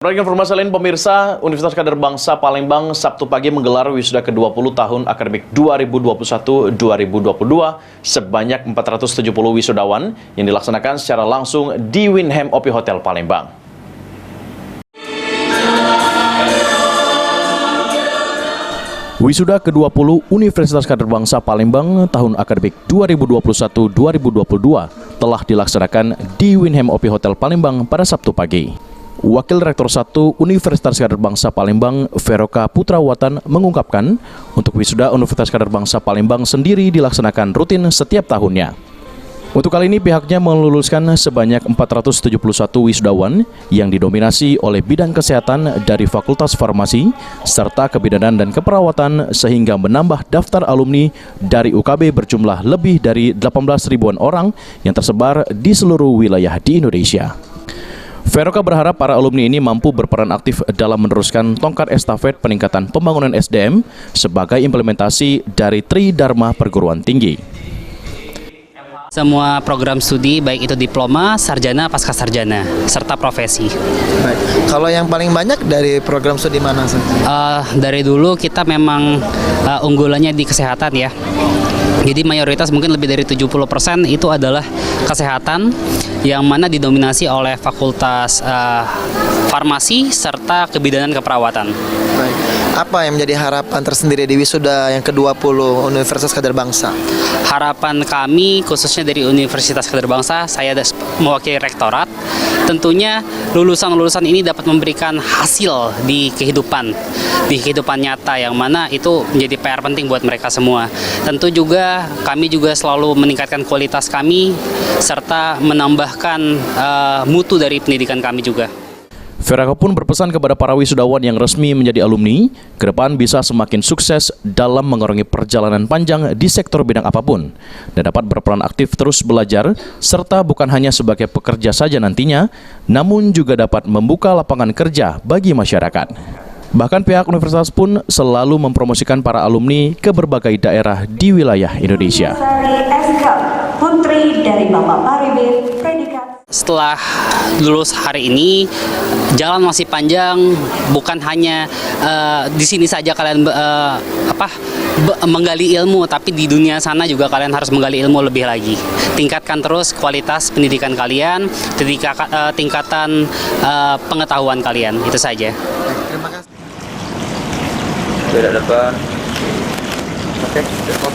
Beragam informasi lain pemirsa, Universitas Kader Bangsa Palembang Sabtu pagi menggelar wisuda ke-20 tahun akademik 2021-2022 sebanyak 470 wisudawan yang dilaksanakan secara langsung di Winham OP Hotel Palembang. Wisuda ke-20 Universitas Kader Bangsa Palembang tahun akademik 2021-2022 telah dilaksanakan di Winham OP Hotel Palembang pada Sabtu pagi. Wakil Rektor 1 Universitas Kader Bangsa Palembang, Veroka Putrawatan, mengungkapkan untuk wisuda Universitas Kader Bangsa Palembang sendiri dilaksanakan rutin setiap tahunnya. Untuk kali ini pihaknya meluluskan sebanyak 471 wisudawan yang didominasi oleh bidang kesehatan dari Fakultas Farmasi serta Kebidanan dan Keperawatan sehingga menambah daftar alumni dari UKB berjumlah lebih dari 18.000-an orang yang tersebar di seluruh wilayah di Indonesia. Veroka berharap para alumni ini mampu berperan aktif dalam meneruskan tongkat estafet peningkatan pembangunan SDM sebagai implementasi dari Tridharma Perguruan Tinggi. Semua program studi, baik itu diploma, sarjana, pasca sarjana, serta profesi. Baik. Kalau yang paling banyak dari program studi mana? Dari dulu kita memang unggulannya di kesehatan ya. Jadi mayoritas mungkin lebih dari 70% itu adalah kesehatan yang mana didominasi oleh Fakultas Farmasi serta Kebidanan Keperawatan. Baik. Apa yang menjadi harapan tersendiri di wisuda yang ke-20 Universitas Kader Bangsa? Harapan kami khususnya dari Universitas Kader Bangsa, saya mewakili rektorat, tentunya lulusan-lulusan ini dapat memberikan hasil di kehidupan nyata yang mana itu menjadi PR penting buat mereka semua. Tentu juga kami juga selalu meningkatkan kualitas kami serta menambahkan mutu dari pendidikan kami juga. Veroka pun berpesan kepada para wisudawan yang resmi menjadi alumni, ke depan bisa semakin sukses dalam mengarungi perjalanan panjang di sektor bidang apapun, dan dapat berperan aktif terus belajar, serta bukan hanya sebagai pekerja saja nantinya, namun juga dapat membuka lapangan kerja bagi masyarakat. Bahkan pihak universitas pun selalu mempromosikan para alumni ke berbagai daerah di wilayah Indonesia. Putri dari Bapak Paribir, predikat. Setelah lulus hari ini, jalan masih panjang. Bukan hanya di sini saja kalian menggali ilmu, tapi di dunia sana juga kalian harus menggali ilmu lebih lagi. Tingkatkan terus kualitas pendidikan kalian, tingkatan pengetahuan kalian. Itu saja. Terima kasih. Tidak depan. Oke, terima